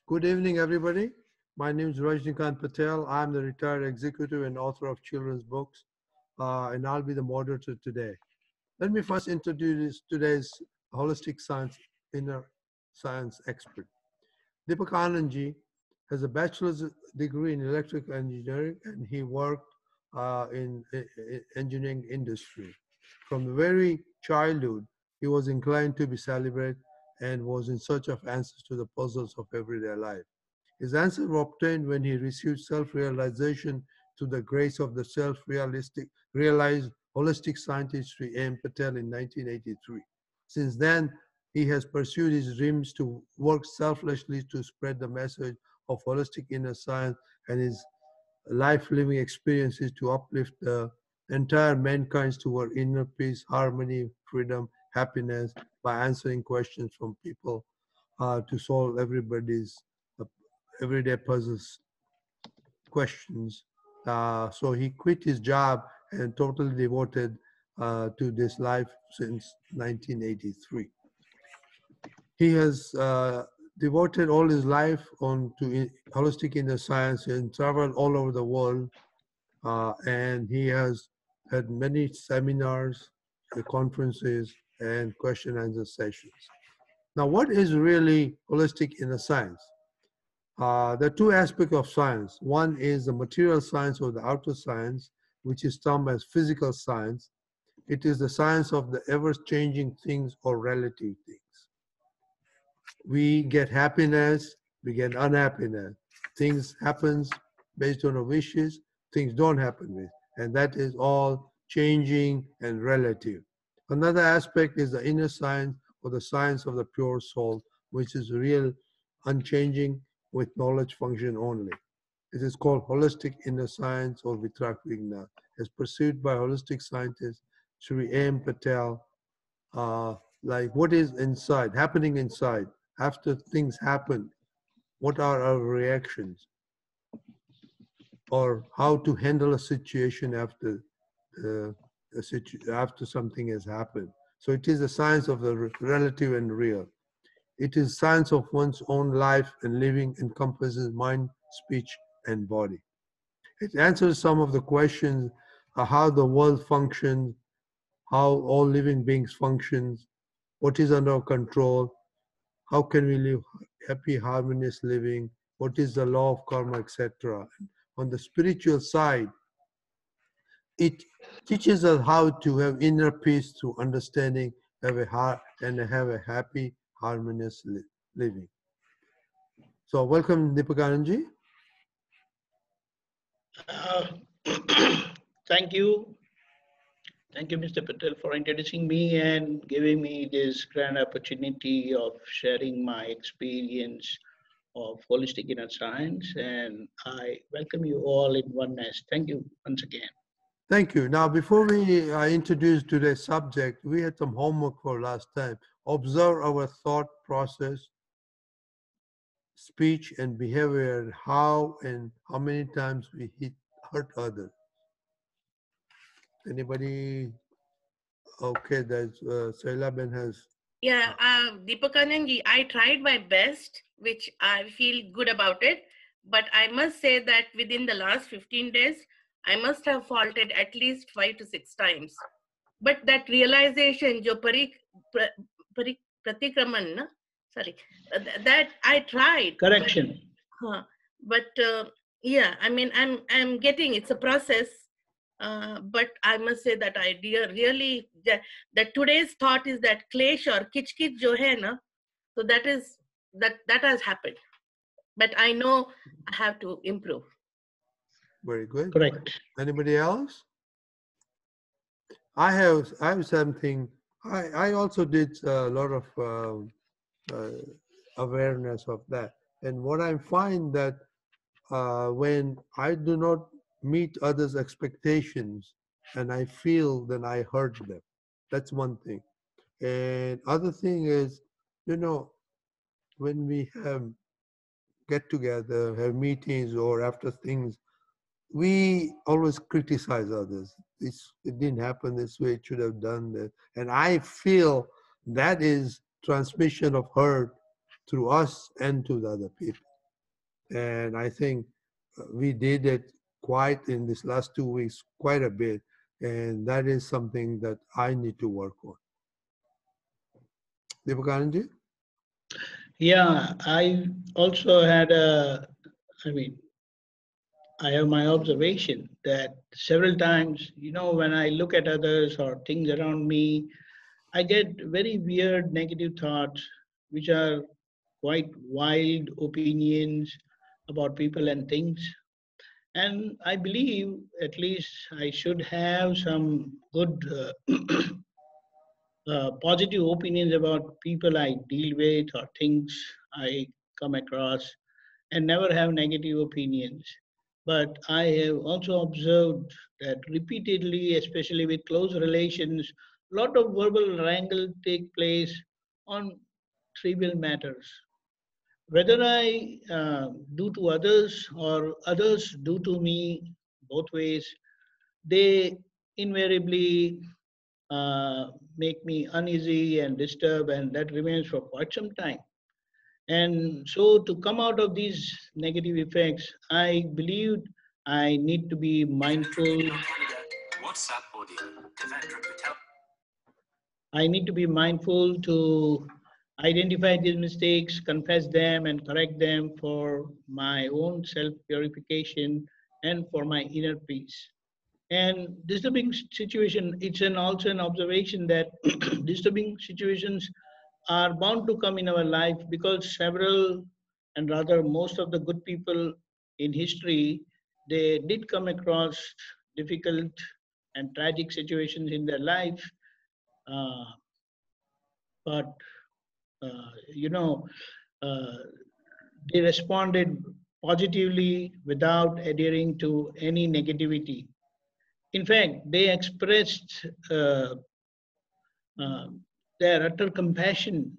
Good evening, everybody. My name is Rajnikant Patel. I'm the retired executive and author of children's books, and I'll be the moderator today. Let me first introduce today's holistic science inner science expert. Deepakanandji has a bachelor's degree in electrical engineering, and he worked in engineering industry. From the very childhood, he was inclined to be celebrated and was in search of answers to the puzzles of everyday life. His answers were obtained when he received self-realization through the grace of the realized holistic scientist Sri M. Patel in 1983. Since then, he has pursued his dreams to work selflessly to spread the message of holistic inner science and his life-living experiences to uplift the entire mankind toward inner peace, harmony, freedom, happiness by answering questions from people to solve everybody's everyday puzzles questions. So he quit his job and totally devoted to this life since 1983. He has devoted all his life on to holistic inner science and traveled all over the world. And he has had many seminars, conferences, and question and answer sessions. Now, what is really holistic inner science? There are two aspects of science. One is the material science or the outer science, which is termed as physical science. It is the science of the ever-changing things or relative things. We get happiness, we get unhappiness. Things happen based on our wishes, things don't happen with, and that is all changing and relative. Another aspect is the inner science or the science of the pure soul, which is real, unchanging, with knowledge function only. It is called holistic inner science or Vitrak Vigna, as pursued by holistic scientist Sri M. Patel. Like what is inside, happening inside, after things happen, what are our reactions? Or how to handle a situation after after something has happened. So it is the science of the relative and real. It is science of one's own life and living, encompasses mind, speech, and body. It answers some of the questions, how the world functions, how all living beings functions, what is under our control, how can we live happy, harmonious living, what is the law of karma, etc. On the spiritual side, it teaches us how to have inner peace through understanding, have a heart, and have a happy, harmonious living. So welcome, Deepakanandji. Thank you. Thank you, Mr. Patel, for introducing me and giving me this grand opportunity of sharing my experience of holistic inner science. And I welcome you all in oneness. Thank you once again. Thank you. Now, before we introduce today's subject, we had some homework for last time. Observe our thought process, speech, and behavior, and how many times we hurt others. Anybody? Okay, there's Saila Ben has. Yeah, Deepakanandji, I tried my best, which I feel good about it. But I must say that within the last 15 days, I must have faulted at least 5 to 6 times. But that realization, jo pratikraman, na? Sorry, that I tried. Correction. But yeah, I mean, I'm getting, it's a process. But I must say that I really, that today's thought is that klesh or kich jo hai na, so that has happened. But I know I have to improve. Very good. Correct. Anybody else? I have something. I also did a lot of awareness of that, and what I find that when I do not meet others' expectations and I feel then I hurt them. That's one thing. And other thing is, when we have get together, have meetings or after things, we always criticize others. It didn't happen this way, it should have done that. And I feel that is transmission of hurt through us and to the other people. And I think we did it quite in this last 2 weeks, quite a bit. And that is something that I need to work on. Deepakanandji? Yeah, I also had I mean, I have my observation that several times, when I look at others or things around me, I get very weird negative thoughts, which are quite wild opinions about people and things. And I believe at least I should have some good positive opinions about people I deal with or things I come across, and never have negative opinions. But I have also observed that repeatedly, especially with close relations, a lot of verbal wrangle take place on trivial matters. Whether I do to others or others do to me, both ways, they invariably uh, make me uneasy and disturbed, and that remains for quite some time. And so, to come out of these negative effects, I believed I need to be mindful. I need to be mindful to identify these mistakes, confess them, and correct them for my own self purification and for my inner peace. And disturbing situation, it's also an observation that disturbing situations are bound to come in our life because several, and rather most of the good people in history, they did come across difficult and tragic situations in their life. Uh, but, uh, you know, uh, they responded positively without adhering to any negativity. In fact, they expressed uh, uh, their utter compassion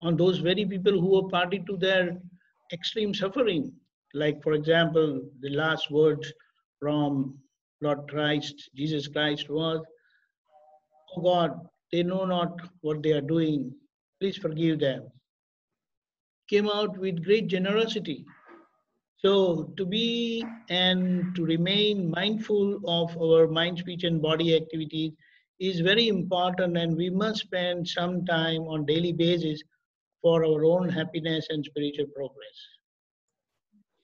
on those very people who were party to their extreme suffering. Like, for example, the last words from Lord Christ, Jesus Christ, was, "Oh God, they know not what they are doing. Please forgive them." Came out with great generosity. So, to be and to remain mindful of our mind, speech, and body activities is very important, and we must spend some time on daily basis for our own happiness and spiritual progress.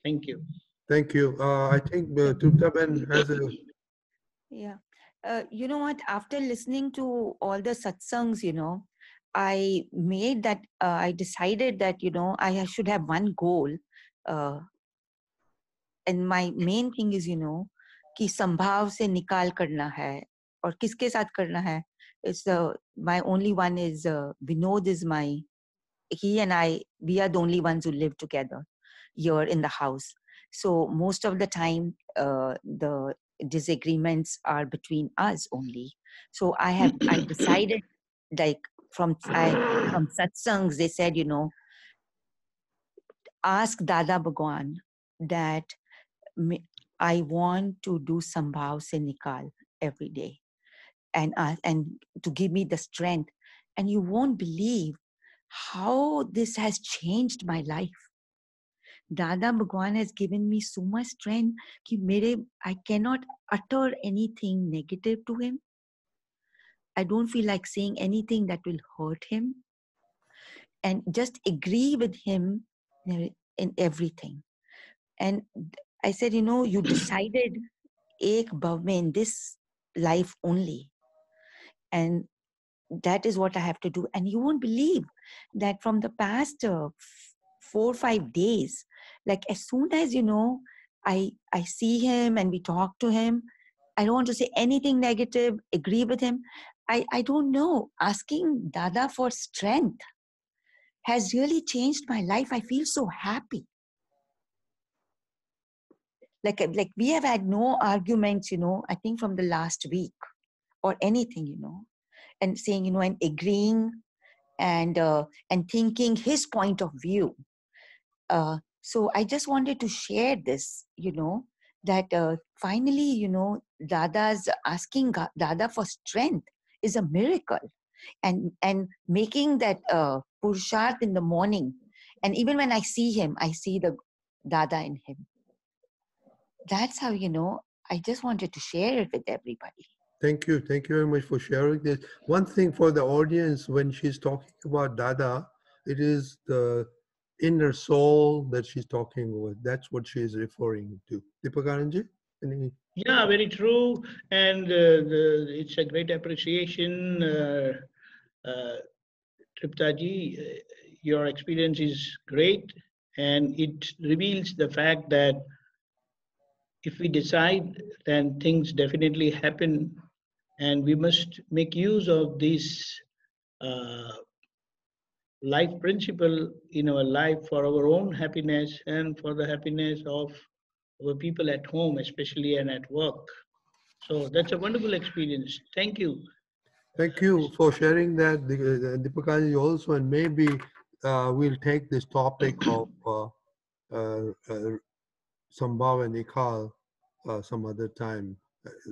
Thank you. Thank you. I think Tuptaben has a. Yeah. You know what? After listening to all the satsangs, I made that, I decided that, I should have one goal. Uh, and my main thing is, कि संभाव से निकाल करना है और किसके साथ करना है. It's my only one is Vinod is he and I, we are the only ones who live together here in the house. So most of the time, the disagreements are between us only. So I decided, like from satsangs, they said, ask Dada Bhagwan that I want to do Sambhav Se Nikal every day, and to give me the strength. And you won't believe how this has changed my life. Dada Bhagwan has given me so much strength that I cannot utter anything negative to him. I don't feel like saying anything that will hurt him, and just agree with him in everything. And I said, you decided ek bhav mein, in this life only, and that is what I have to do. And you won't believe that from the past 4 or 5 days, like as soon as I see him and we talk to him, I don't want to say anything negative, agree with him. I don't know, asking Dada for strength has really changed my life. I feel so happy. Like we have had no arguments, I think from the last week or anything, and saying, and agreeing and thinking his point of view. So I just wanted to share this, that finally, Dada's asking Dada for strength is a miracle, and making that Purusharth in the morning. And even when I see him, I see the Dada in him. That's how, I just wanted to share it with everybody. Thank you. Thank you very much for sharing this. One thing for the audience, when she's talking about Dada, it is the inner soul that she's talking with. That's what she is referring to. Deepakanandji? Any? Yeah, very true. And it's a great appreciation, Triptaji. Your experience is great, and it reveals the fact that if we decide, then things definitely happen, and we must make use of this uh, life principle in our life for our own happiness and for the happiness of our people at home, especially and at work. So that's a wonderful experience. Thank you. Thank you for sharing that, Deepakanandji, also. And maybe we'll take this topic of Sambhav and Ikal some other time.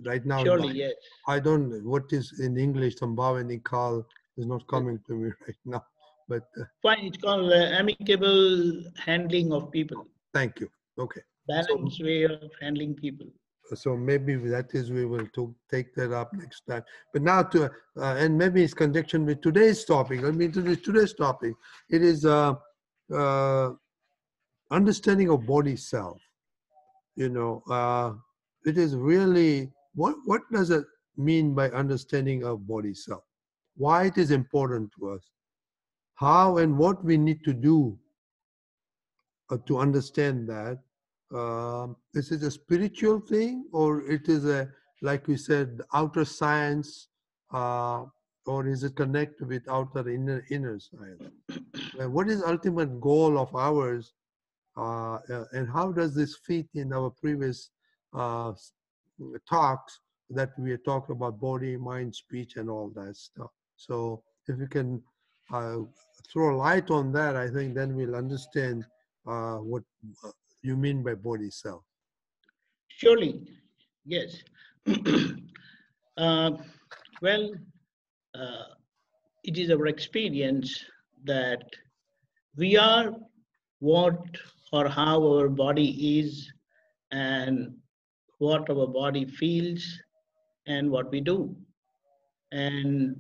Right now, Surely, yes. I don't, what is in English, Sambhav and Ikal is not coming to me right now. But Fine, it's called amicable handling of people, thank you. Okay. balanced way of handling people. So maybe that is, we will take that up next time. But now and maybe it's conjunction with today's topic. Let me introduce today's topic. It is understanding of body self. It is really, what does it mean by understanding of body self? Why it is important to us? How and what we need to do to understand that. Is it a spiritual thing, or it is like we said, outer science, or is it connected with outer inner science? What is ultimate goal of ours, and how does this fit in our previous talks that we are talking about body, mind, speech, and all that stuff? So if we can throw light on that, I think then we'll understand what you mean by body self. Surely, yes. uh, well, uh, it is our experience that we are what or how our body is, and what our body feels, and what we do. And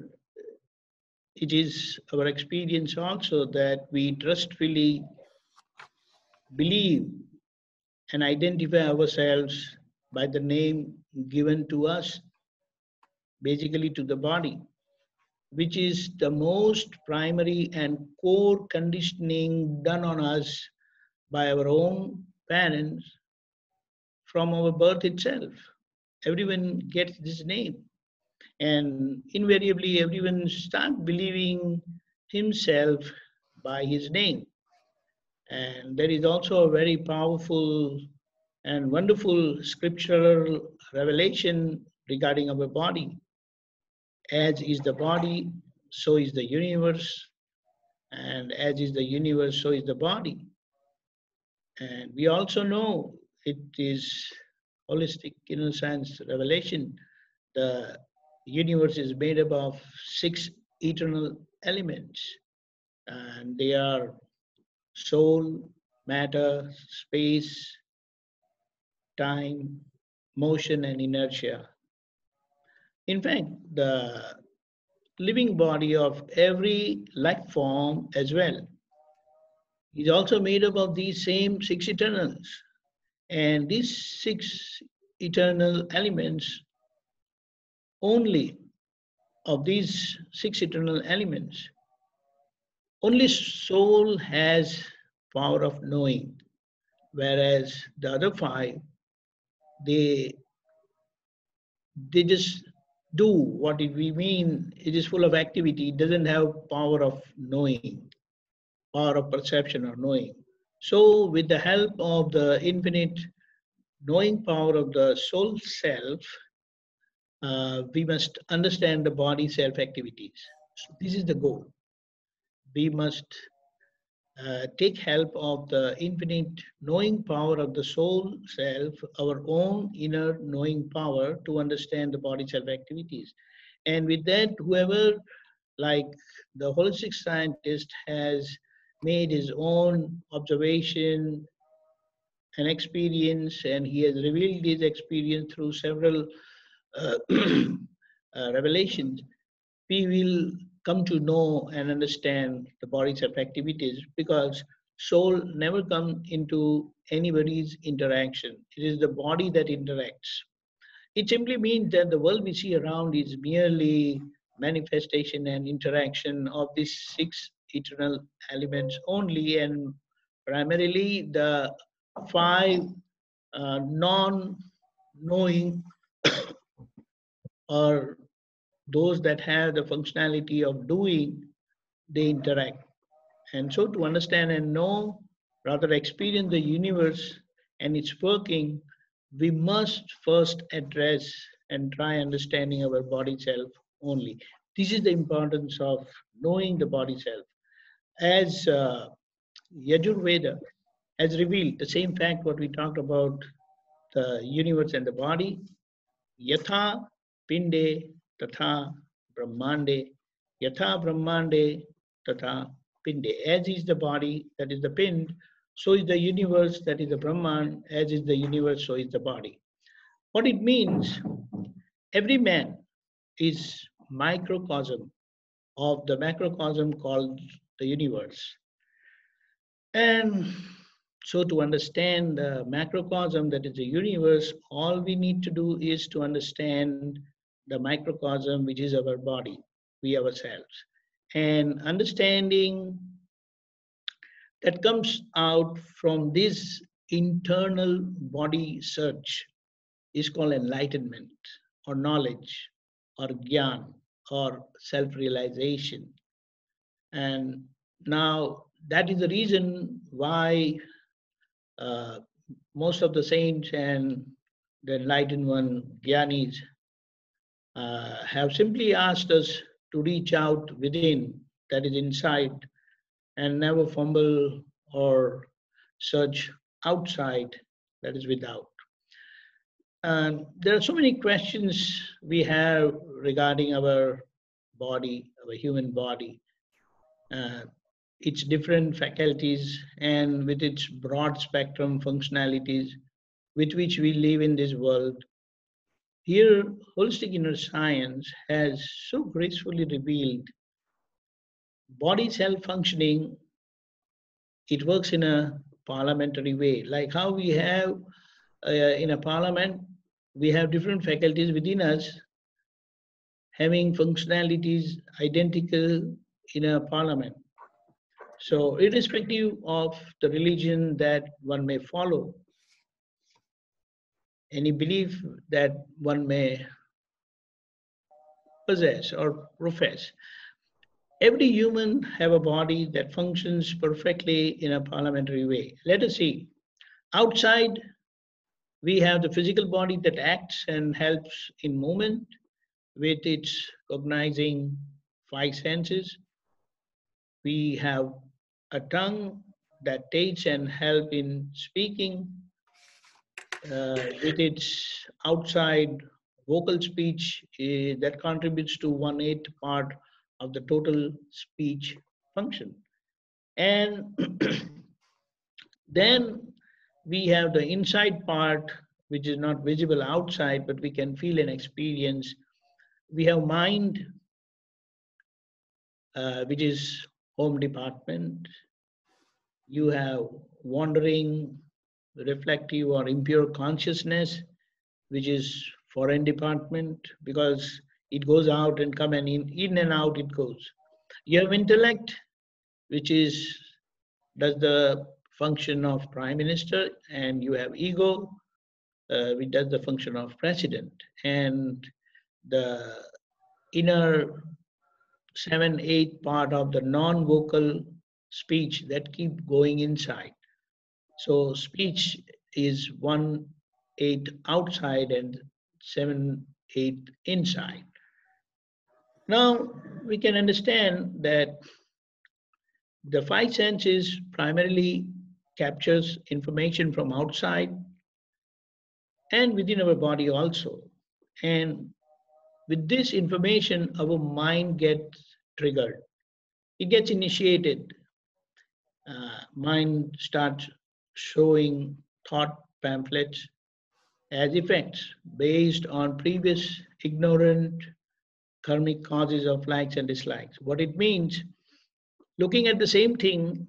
it is our experience also that we trustfully believe and identify ourselves by the name given to us, basically to the body, which is the most primary and core conditioning done on us by our own parents from our birth itself. Everyone gets this name, and invariably everyone starts believing himself by his name. And there is also a very powerful and wonderful scriptural revelation regarding our body. As is the body, so is the universe, and as is the universe, so is the body. And we also know it is holistic inner science revelation. The universe is made up of 6 eternal elements, and they are soul, matter, space, time, motion, and inertia. In fact, the living body of every life form as well is also made up of these same 6 eternals. And these 6 eternal elements, only of these 6 eternal elements, only soul has power of knowing, whereas the other 5, they just do what we mean. It is full of activity. It doesn't have power of knowing, power of perception or knowing. So with the help of the infinite knowing power of the soul self, we must understand the body self activities. So this is the goal. We must take help of the infinite knowing power of the soul self, our own inner knowing power, to understand the body self activities. And with that, whoever, like the holistic scientist, has made his own observation an experience, and he has revealed his experience through several revelations, we will come to know and understand the body's activities, because soul never comes into anybody's interaction. It is the body that interacts. It simply means that the world we see around is merely manifestation and interaction of these six eternal elements only, and primarily the five non-knowing or those that have the functionality of doing, they interact. And so to understand and know, rather experience the universe and its working, we must first address and try understanding our body self only. This is the importance of knowing the body self. As Yajurveda has revealed the same fact what we talked about the universe and the body, yatha pinde tatha brahmande, yatha brahmande tatha pinde. As is the body, that is the pind, so is the universe, that is the Brahman. As is the universe, so is the body. What it means, every man is microcosm of the macrocosm called the universe. And so to understand the macrocosm, that is the universe, all we need to do is to understand the microcosm, which is our body, we ourselves. And understanding that comes out from this internal body search is called enlightenment or knowledge or gyan or self-realization. And now that is the reason why most of the saints and the enlightened one, Gyanis, have simply asked us to reach out within, that is inside, and never fumble or search outside, that is without. And there are so many questions we have regarding our body, our human body, its different faculties, and with its broad spectrum functionalities with which we live in this world. Here, holistic inner science has so gracefully revealed body self-functioning. It works in a parliamentary way, like how we have in a parliament, we have different faculties within us having functionalities identical in a parliament. So irrespective of the religion that one may follow, any belief that one may possess or profess, every human have a body that functions perfectly in a parliamentary way. Let us see. Outside, we have the physical body that acts and helps in movement with its cognizing five senses. We have a tongue that takes and help in speaking with its outside vocal speech that contributes to 1/8 part of the total speech function. And then we have the inside part, which is not visible outside, but we can feel and experience. We have mind, which is home department. You have wandering, reflective or impure consciousness, which is foreign department, because it goes out and come and in and out it goes. You have intellect, which does the function of prime minister, and you have ego, which does the function of president. And the inner 7/8 part of the non-vocal speech that keep going inside. So speech is 1/8 outside and 7/8 inside. Now we can understand that the five senses primarily captures information from outside and within our body also. And with this information, our mind gets triggered. It gets initiated. Mind starts showing thought pamphlets as effects based on previous ignorant karmic causes of likes and dislikes. What it means, looking at the same thing,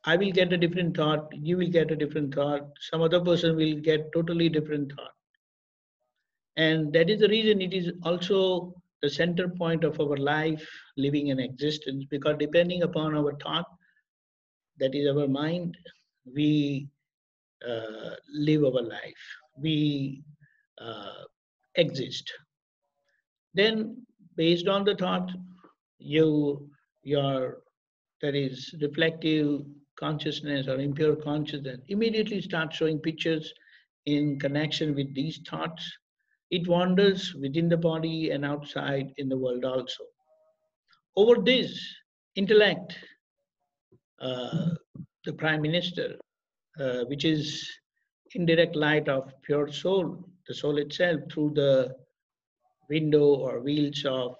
I will get a different thought, you will get a different thought, some other person will get totally different thought. And that is the reason it is also the center point of our life, living and existence, because depending upon our thought, that is our mind, we live our life, we exist. Then, based on the thought, your that is reflective consciousness or impure consciousness immediately starts showing pictures in connection with these thoughts. It wanders within the body and outside in the world also. Over this intellect, uh, the Prime Minister, which is indirect light of pure soul, the soul itself, through the window or wheels of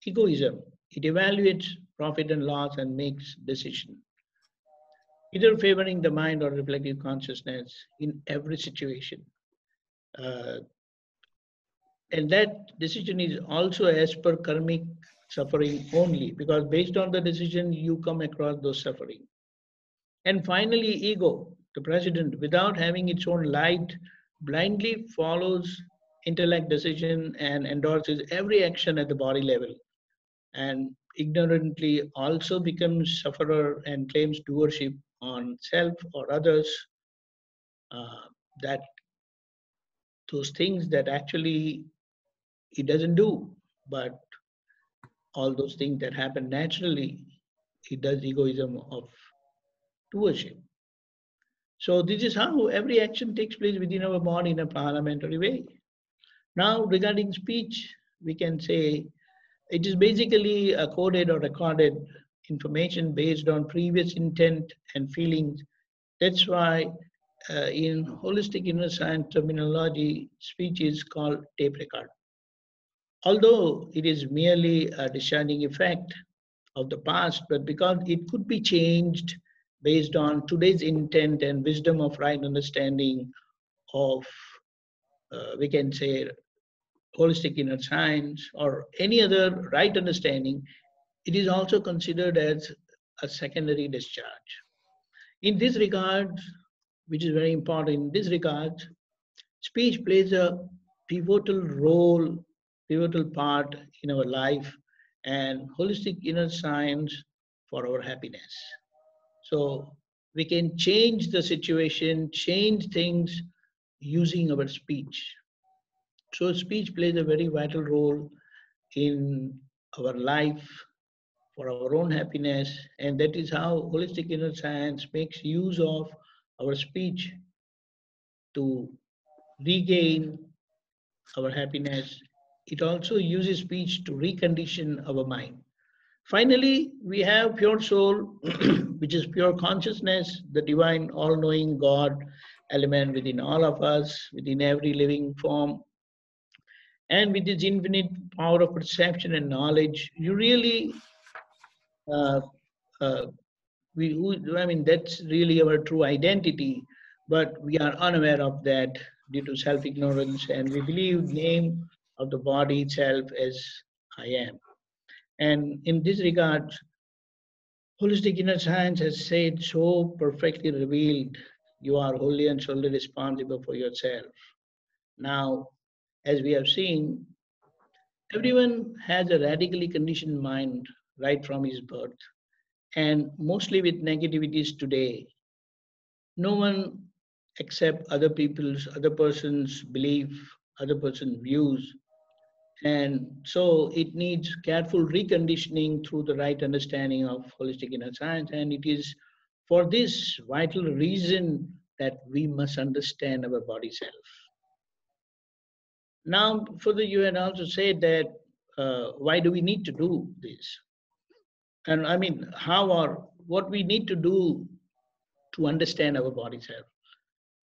egoism, it evaluates profit and loss and makes decision, either favoring the mind or reflective consciousness in every situation. Uh, and that decision is also as per karmic suffering only, because based on the decision you come across those suffering. And finally, ego, the president, without having its own light, blindly follows intellect decision and endorses every action at the body level, and ignorantly also becomes sufferer and claims doership on self or others, uh, that those things that actually he doesn't do, but all those things that happen naturally, he does egoism of doership. So this is how every action takes place within our body in a parliamentary way. Now, regarding speech, we can say it is basically a coded or recorded information based on previous intent and feelings. That's why in holistic inner science terminology, speech is called tape record. Although it is merely a discharging effect of the past, but because it could be changed based on today's intent and wisdom of right understanding of, we can say, holistic inner science or any other right understanding, it is also considered as a secondary discharge. In this regard, which is very important, in this regard, speech plays a pivotal role, pivotal part in our life and holistic inner science for our happiness. So we can change the situation, change things using our speech. So speech plays a very vital role in our life for our own happiness, and that is how holistic inner science makes use of our speech to regain our happiness. It also uses speech to recondition our mind. Finally, we have pure soul, which is pure consciousness, the divine all-knowing God element within all of us, within every living form. And with this infinite power of perception and knowledge, you really, uh, uh, I mean, that's really our true identity, but we are unaware of that due to self-ignorance, and we believe name of the body itself as I am. And in this regard, holistic inner science has said so perfectly revealed, you are wholly and solely responsible for yourself. Now, as we have seen, everyone has a radically conditioned mind right from his birth, and mostly with negativities today. No one accept other person's belief, other person's views, and so it needs careful reconditioning through the right understanding of holistic inner science. And it is for this vital reason that we must understand our body self. Now, further, you had also said that why do we need to do this? And I mean, how or what we need to do to understand our body self.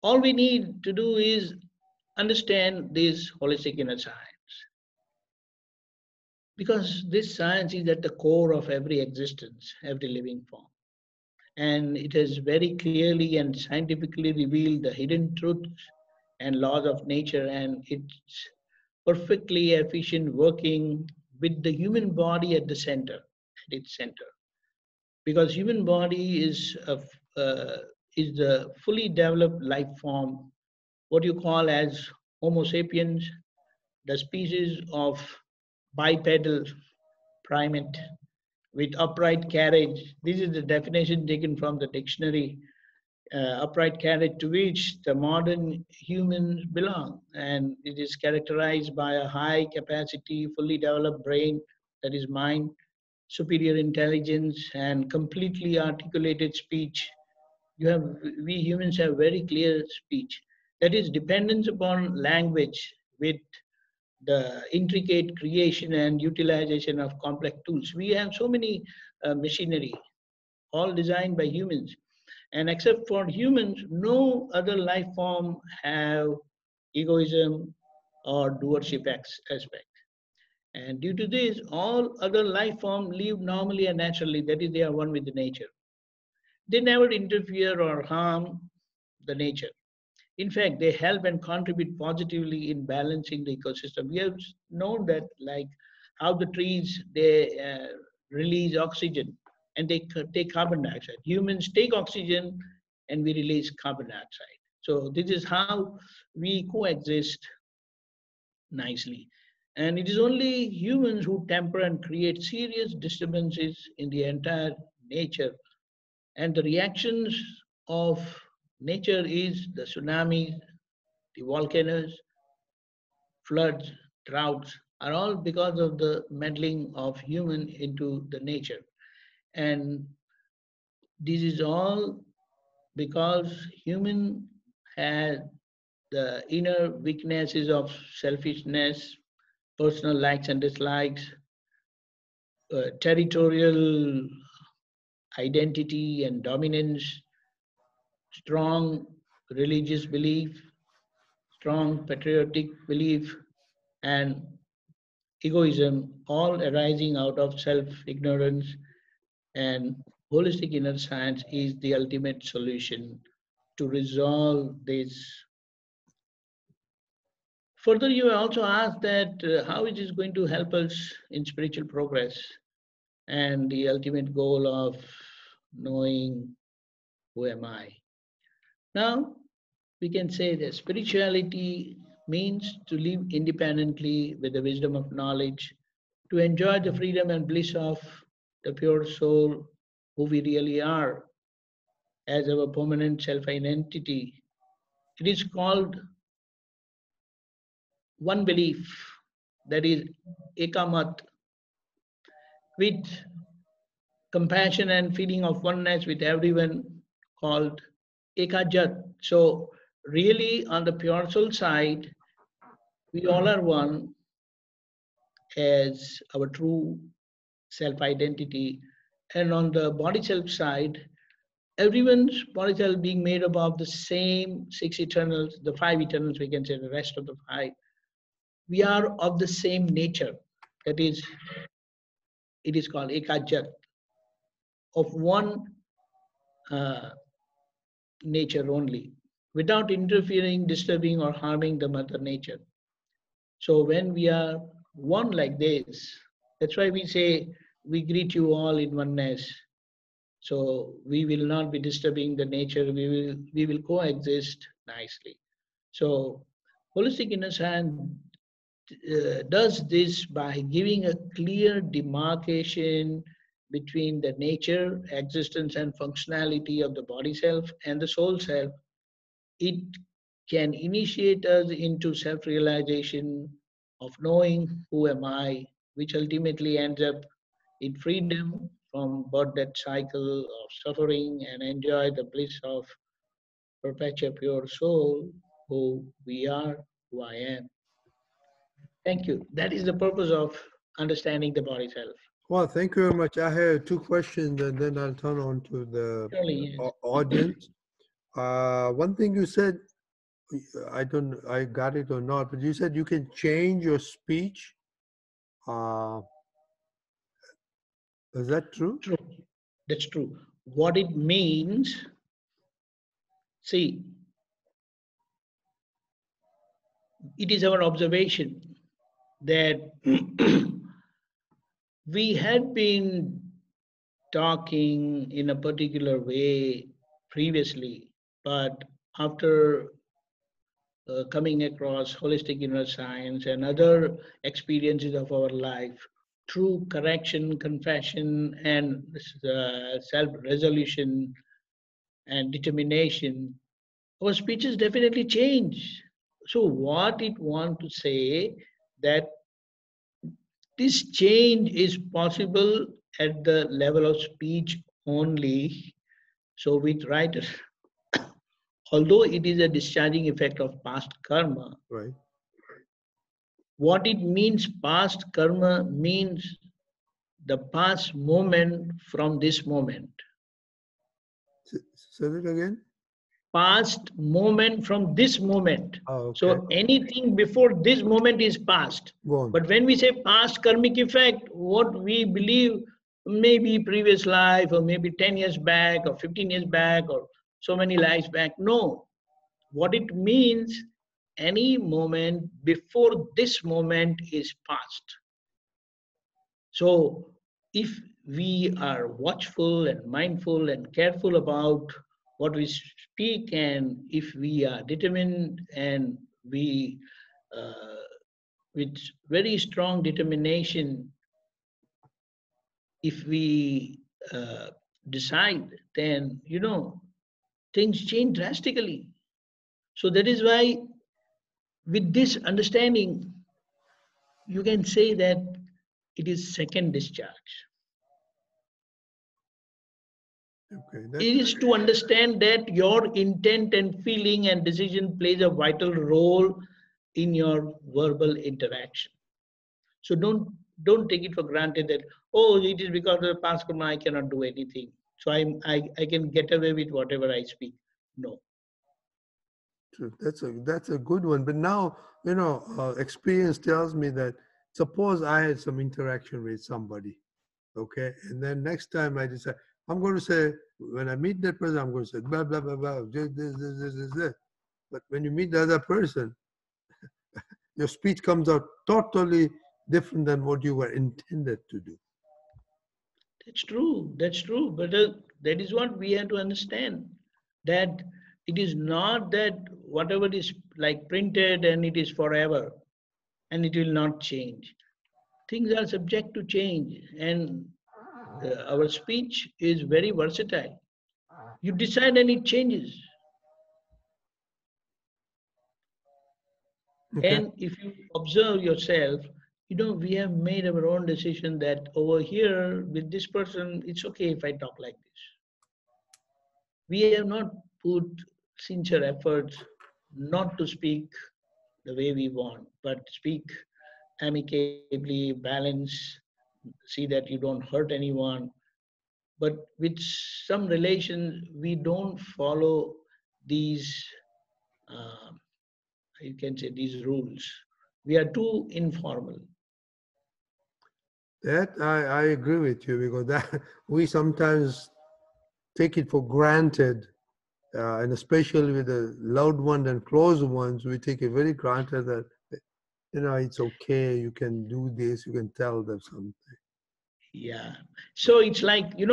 All we need to do is understand this holistic inner science, because this science is at the core of every existence, every living form. and it has very clearly and scientifically revealed the hidden truths and laws of nature, and it's perfectly efficient working with the human body at the center, at its center. Because human body is the fully developed life form, what you call as Homo sapiens, the species of bipedal primate with upright carriage. This is the definition taken from the dictionary, upright carriage to which the modern humans belong. And it is characterized by a high capacity, fully developed brain, that is mind, superior intelligence, and completely articulated speech. You have, we humans have very clear speech. That is dependence upon language with the intricate creation and utilization of complex tools. We have so many machinery, all designed by humans. And except for humans, no other life form have egoism or doership aspect. And due to this, all other life forms live normally and naturally. That is, they are one with the nature. They never interfere or harm the nature. In fact, they help and contribute positively in balancing the ecosystem. We have known that, like how the trees, they release oxygen and they take carbon dioxide. Humans take oxygen and we release carbon dioxide. So this is how we coexist nicely. And it is only humans who temper and create serious disturbances in the entire nature. And the reactions of nature is the tsunamis, the volcanoes, floods, droughts are all because of the meddling of human into the nature. And this is all because human had the inner weaknesses of selfishness, personal likes and dislikes, territorial identity and dominance, strong religious belief, strong patriotic belief, and egoism, all arising out of self ignorance. And holistic inner science is the ultimate solution to resolve this. Further, you also asked that how it is going to help us in spiritual progress and the ultimate goal of knowing who am I. Now, we can say that spirituality means to live independently with the wisdom of knowledge, to enjoy the freedom and bliss of the pure soul, who we really are as our permanent self identity. It is called one belief, that is ekamat, with compassion and feeling of oneness with everyone, called ekajat. So, really, on the pure soul side, we all are one as our true self identity. And on the body self side, everyone's body self being made up of the same six eternals, the five eternals, we can say the rest of the five. We are of the same nature. That is, it is called ekajat, of one uh, nature only, without interfering, disturbing, or harming the mother nature. So when we are one like this, that's why we say we greet you all in oneness. So we will not be disturbing the nature. We will coexist nicely. So holistic inner science does this by giving a clear demarcation between the nature, existence, and functionality of the body self and the soul self. It can initiate us into self-realization of knowing who am I, which ultimately ends up in freedom from birth-death cycle of suffering and enjoy the bliss of perpetual pure soul, who we are, who I am. Thank you. That is the purpose of understanding the body self. Well, thank you very much. I have two questions and then I'll turn on to the Surely, yes. audience. One thing you said, I got it or not, but you said you can change your speech. Is that true? True. That's true. what it means, see, it is our observation that we had been talking in a particular way previously, but after coming across holistic inner science and other experiences of our life through correction, confession, and self-resolution and determination, our speeches definitely change. So what it want to say that this change is possible at the level of speech only. So with writer, although it is a discharging effect of past karma, Right. what it means past karma means the past moment from this moment. Say it again. Past moment from this moment. Oh, okay. So anything before this moment is past. Go on. But when we say past karmic effect, what we believe maybe previous life or maybe 10 years back or 15 years back or so many lives back. No. What it means, any moment before this moment is past. So if we are watchful and mindful and careful about what we speak, and if we are determined and we, with very strong determination, if we decide, then, things change drastically. So that is why with this understanding, you can say that it is second discharge. Okay. It is to understand that your intent and feeling and decision plays a vital role in your verbal interaction. So don't take it for granted that, oh, it is because of the past karma I cannot do anything. So I can get away with whatever I speak. No. True. That's a good one. But now, experience tells me that suppose I had some interaction with somebody, okay, and then next time I decide I'm going to say, when I meet that person, I'm going to say blah blah blah blah, this. But when you meet the other person, your speech comes out totally different than what you were intended to do. That's true. That's true. But that is what we have to understand. That it is not that whatever is like printed and it is forever and it will not change. Things are subject to change, and our speech is very versatile. You decide and it changes. Okay. And if you observe yourself, we have made our own decision that over here with this person, it's okay if I talk like this. We have not put sincere efforts not to speak the way we want, but speak amicably, balance, see that you don't hurt anyone. But with some relations, we don't follow these, uh, you can say, these rules. We are too informal. That I agree with you, because that we sometimes take it for granted, and especially with the loved ones and close ones, we take it very granted that it's okay, you can do this, you can tell them something. Yeah. So it's like, you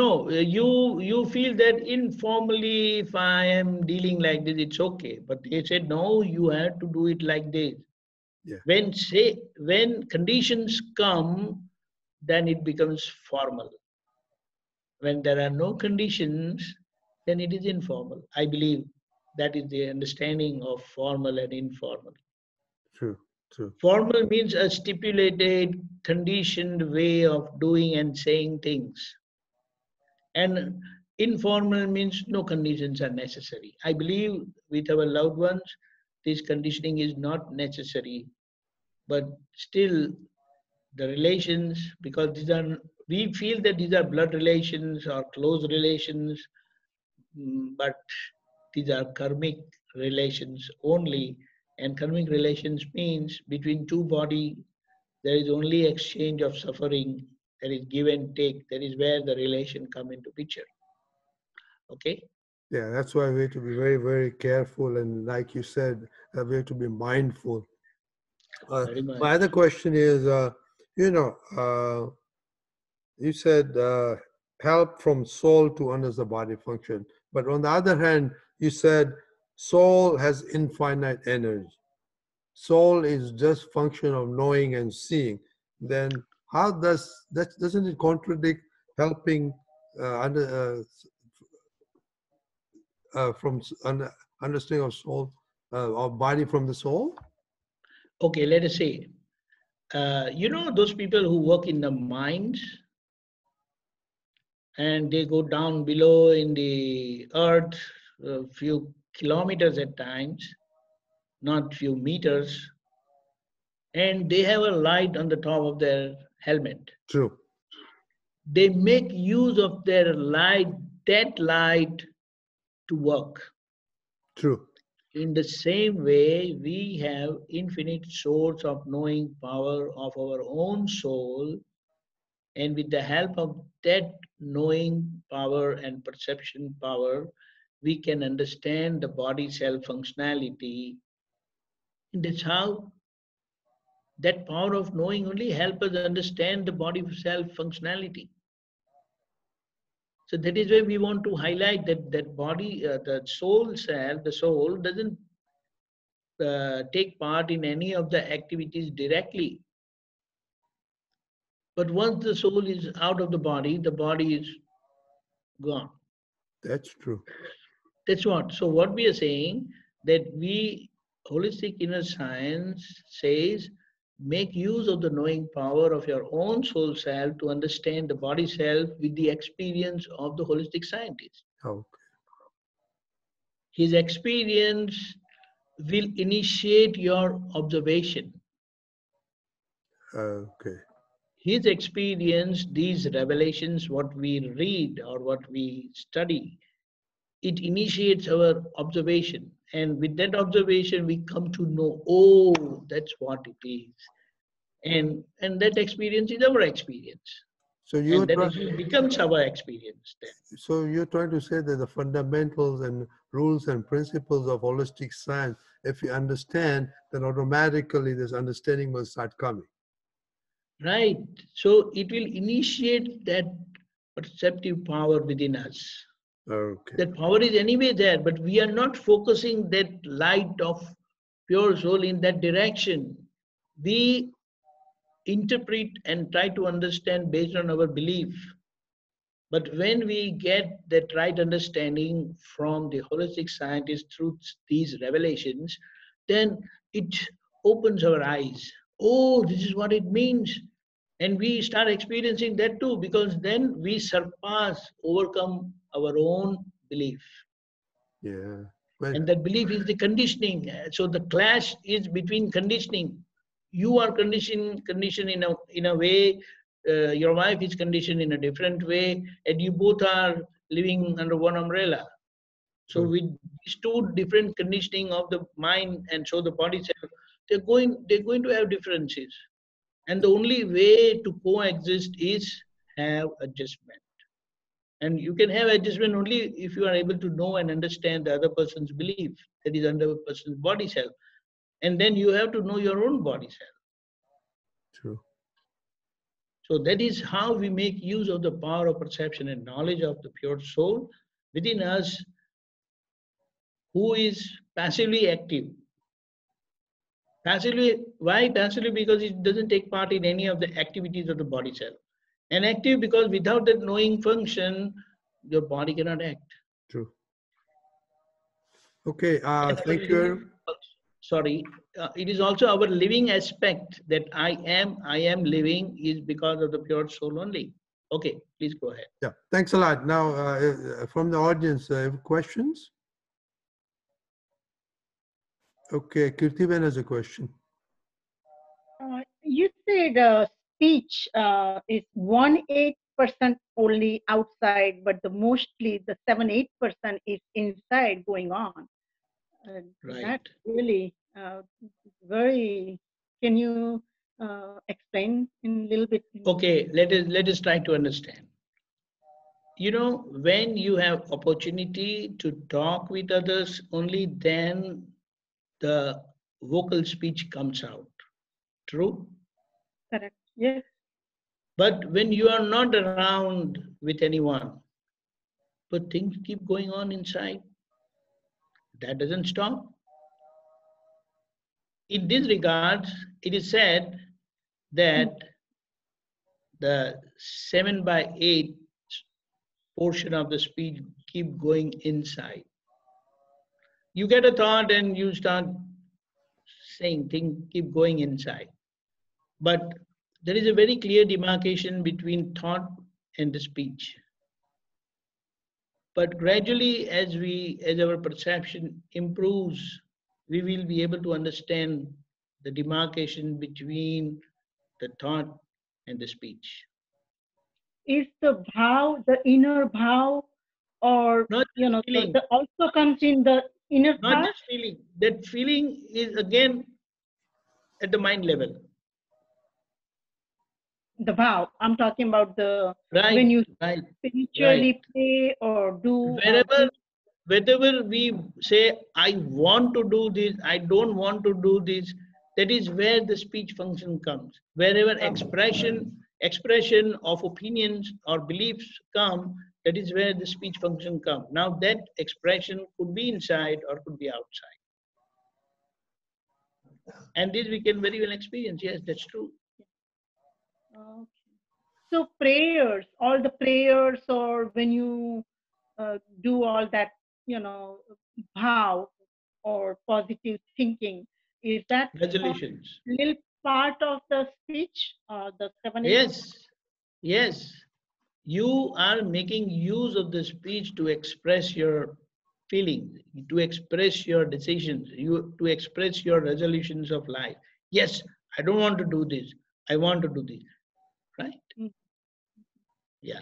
feel that informally, if I am dealing like this, it's okay. But they said, no, you have to do it like this. Yeah. When conditions come, then it becomes formal. When there are no conditions, then it is informal. I believe that is the understanding of formal and informal. True. Formal means a stipulated, conditioned way of doing and saying things. And informal means no conditions are necessary. I believe with our loved ones, this conditioning is not necessary. But still, the relations, because we feel that these are blood relations or close relations, but these are karmic relations only. And karmic relations means between two bodies, there is only exchange of suffering, there is give and take, that is where the relation come into picture. Okay. Yeah, that's why we have to be very, very careful. And like you said, we have to be mindful. Very My much. other question is, you know, you said help from soul to understand the body function. But on the other hand, you said soul has infinite energy. Soul is just function of knowing and seeing. Then how does that, doesn't it contradict helping from understanding of soul, of body from the soul? Okay, let us say, you know, those people who work in the mines and they go down below in the earth a few kilometers at times, not few meters, and they have a light on the top of their helmet. True. They make use of their light, that light, to work. True. In the same way, we have infinite source of knowing power of our own soul, and with the help of that knowing power and perception power, we can understand the body self functionality. And that's how that power of knowing only help us understand the body self functionality. So that is why we want to highlight that body, the soul self, the soul doesn't take part in any of the activities directly. But once the soul is out of the body is gone. That's true. That's what. So what we are saying that we holistic inner science says make use of the knowing power of your own soul self to understand the body self with the experience of the holistic scientist. Okay. His experience will initiate your observation. Okay. His experience, these revelations, what we read or what we study, it initiates our observation. And with that observation, we come to know, oh, that's what it is. And that experience is our experience. So And that becomes our experience then. so you're trying to say that the fundamentals and rules and principles of holistic science, if you understand, then automatically this understanding will start coming. Right. So it will initiate that perceptive power within us. Okay. That power is anyway there, but we are not focusing that light of pure soul in that direction. We interpret and try to understand based on our belief. But when we get that right understanding from the holistic scientist through these revelations, then it opens our eyes. Oh, this is what it means. And we start experiencing that too, because then we surpass, overcome our own belief. Yeah. Well, And that belief is the conditioning. So the clash is between conditioning. You are conditioned in a way, your wife is conditioned in a different way, and you both are living under one umbrella. So true. with these two different conditioning of the mind and so the body self, they're going to have differences. And the only way to coexist is have adjustment. And you can have adjustment only if you are able to know and understand the other person's belief, that is under a person's body self. And then you have to know your own body self. True. So that is how we make use of the power of perception and knowledge of the pure soul within us, who is passively active. Passively, why passively? Because it doesn't take part in any of the activities of the body self. And active because without that knowing function, your body cannot act. True. Okay. And Thank you. Sorry, it is also our living aspect that I am living is because of the pure soul only. Okay, please go ahead. Yeah. Thanks a lot. Now, from the audience, questions? Okay. Kirtiben has a question. You said speech is 1-8% only outside, but the mostly the 7-8% is inside going on. Right. That's really very. Can you explain in a little bit? Okay, let us try to understand. you know, when you have opportunity to talk with others, only then the vocal speech comes out. True? Correct. Yes. But when you are not around with anyone, but things keep going on inside, that doesn't stop. In this regard, it is said that the 7/8 portion of the speech keep going inside. You get a thought and you start saying things keep going inside. But there is a very clear demarcation between thought and the speech. But gradually, as our perception improves, we will be able to understand the demarcation between the thought and the speech. Is the bhav, the inner bhav, or Not just feeling, the also comes in the inner not thought? just feeling. That feeling is again at the mind level. The bhav. I'm talking about the Right, when you right, right. spiritually pray or do Wherever, whenever we say, I want to do this, I don't want to do this, that is where the speech function comes. Wherever expression of opinions or beliefs come, that is where the speech function comes. Now that expression could be inside or could be outside. And this we can very well experience. Yes, that's true. okay. So prayers, all the prayers, or when you do all that, bhav or positive thinking, is that Resolutions. little part of the speech, the 7 8? Yes, yes. You are making use of the speech to express your feelings, to express your decisions, to express your resolutions of life. Yes, I don't want to do this. I want to do this. Right? Mm. Yeah.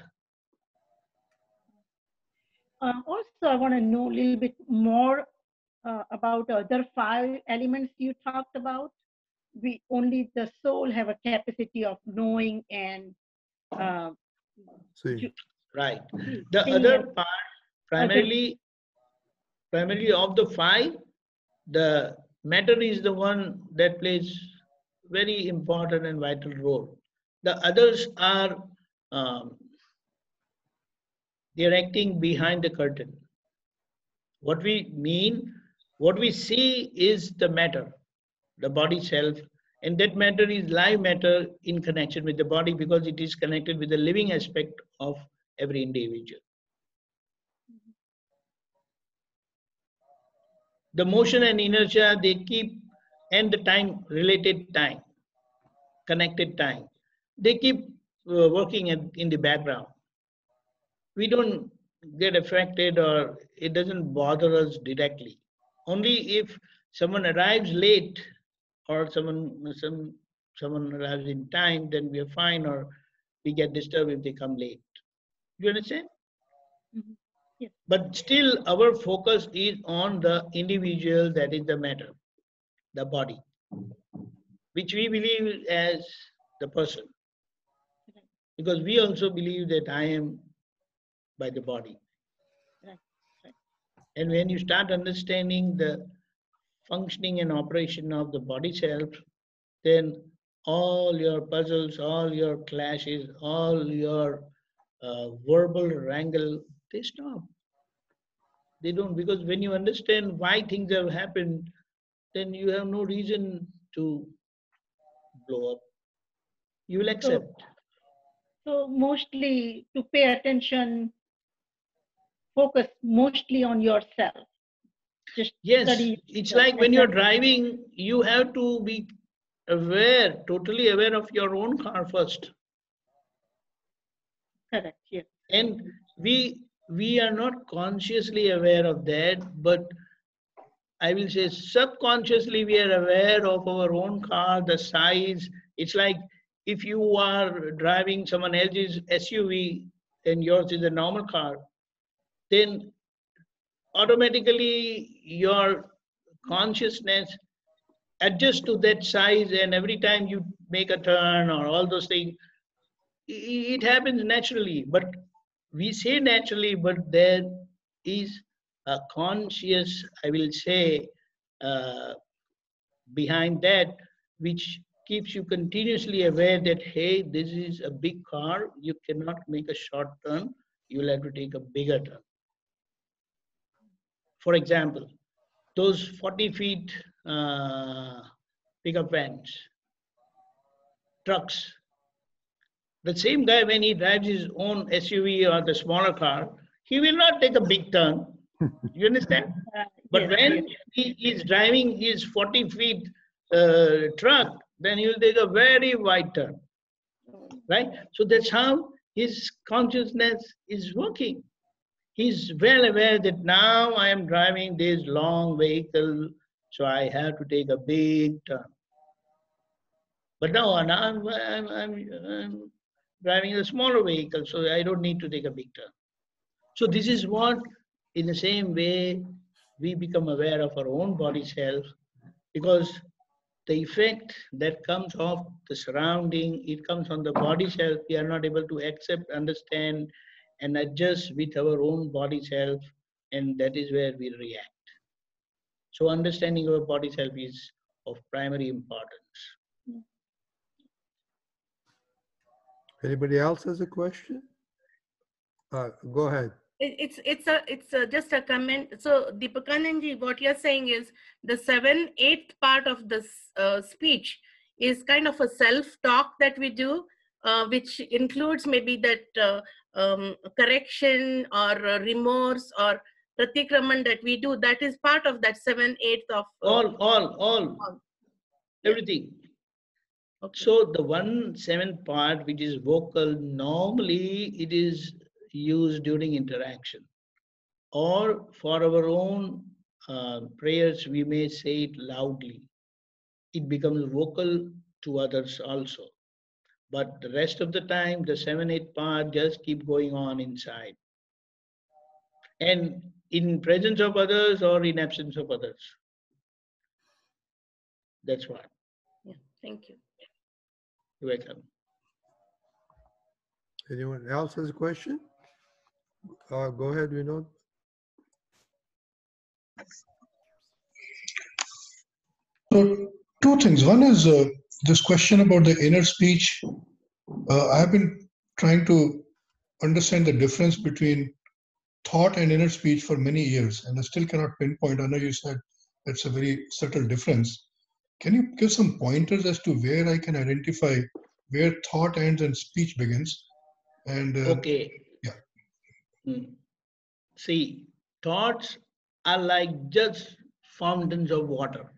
Also, I want to know a little bit more about other 5 elements you talked about. We only the soul have a capacity of knowing and uh, See, Right. The seeing other and part, other. primarily of the 5, the matter is the one that plays very important and vital role. The others are um, they're acting behind the curtain. What we mean, what we see is the matter, the body self, and that matter is live matter in connection with the body because it is connected with the living aspect of every individual. The motion and inertia, they keep, and the time, related time, connected time, they keep working in the background. We don't get affected or it doesn't bother us directly. Only if someone arrives late or someone arrives in time, then we are fine, or we get disturbed if they come late. You understand? Mhm. Yes. But still, our focus is on the individual, that is the matter, the body, which we believe as the person. Because we also believe that I am by the body. Right. Right. And when you start understanding the functioning and operation of the body self, then all your puzzles, all your clashes, all your verbal wrangle, they stop. They don't, because when you understand why things have happened, then you have no reason to blow up. You will So, accept. so mostly to pay attention, focus mostly on yourself. Just Yes, study it's yourself, like when and you're then driving, you have to be aware, totally aware of your own car first. correct. Yes. And we are not consciously aware of that, but I will say subconsciously we are aware of our own car, the size. It's like if you are driving someone else's SUV and yours is a normal car, then automatically your consciousness adjusts to that size, and every time you make a turn or all those things, it happens naturally. But we say naturally, but there is a conscious, I will say, uh, behind that, which keeps you continuously aware that, hey, this is a big car, you cannot make a short turn, you will have to take a bigger turn. For example, those 40 feet pickup vans, trucks, the same guy, when he drives his own SUV or the smaller car, he will not take a big turn. You understand? But Yes, when yes. he is driving his 40 feet truck, then he will take a very wide turn, right? So that's how his consciousness is working. He's well aware that now I am driving this long vehicle, so I have to take a big turn. But now I'm driving a smaller vehicle, so I don't need to take a big turn. So this is what, in the same way, we become aware of our own body self, because the effect that comes off the surrounding, it comes on the body self. We are not able to accept, understand, and adjust with our own body self, and that is where we react. So understanding our body self is of primary importance. Anybody else has a question? Go ahead. It's just a comment. So Deepakanandji, what you're saying is the 7/8 part of this speech is kind of a self-talk that we do, which includes maybe that correction or remorse or pratikraman that we do. That is part of that 7/8 of All, Yeah. everything. Okay. So the 1/7 part, which is vocal, normally it is used during interaction, or for our own prayers, we may say it loudly. It becomes vocal to others also. But the rest of the time, the 7/8 part just keep going on inside, and in presence of others or in absence of others. That's what. Yeah. Thank you. You're welcome. Anyone else has a question? Go ahead, Vinod. So, two things. One is this question about the inner speech. I've been trying to understand the difference between thought and inner speech for many years, and I still cannot pinpoint. I know you said it's a very subtle difference. Can you give some pointers as to where I can identify where thought ends and speech begins? And Okay. yeah. See, thoughts are like just fountains of water.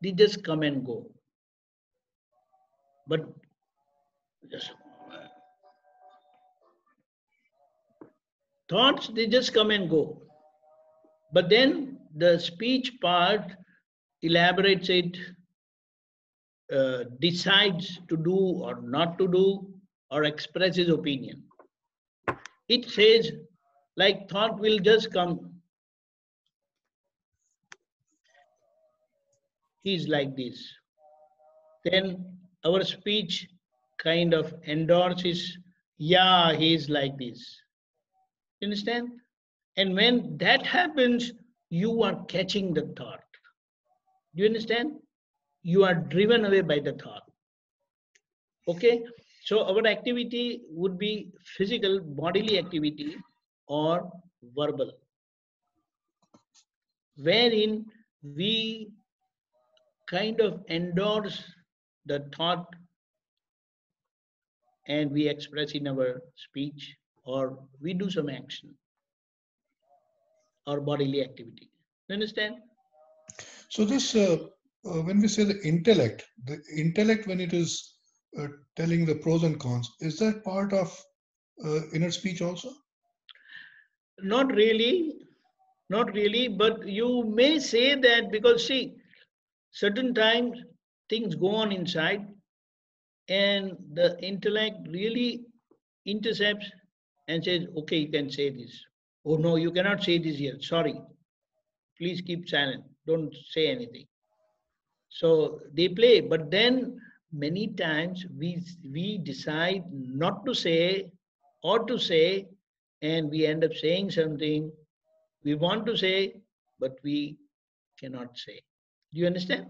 They just come and go. But just thoughts, they just come and go. But then the speech part elaborates it, decides to do or not to do, or expresses opinion. It says, like, thought will just come. He's like this. Then our speech kind of endorses, yeah, he's like this. You understand? And when that happens, you are catching the thought. Do you understand? You are driven away by the thought. Okay? So our activity would be physical, bodily activity, or verbal, wherein we kind of endorse the thought and we express in our speech, or we do some action or bodily activity. You understand? So this, when we say the intellect when it is telling the pros and cons, is that part of inner speech also? Not really, but you may say that, because see, certain times things go on inside and the intellect really intercepts and says, okay, you can say this. Oh no, you cannot say this here. Sorry. Please keep silent. Don't say anything. So they play, but then many times we decide not to say ought to say, and we end up saying something we want to say, but we cannot say. Do you understand?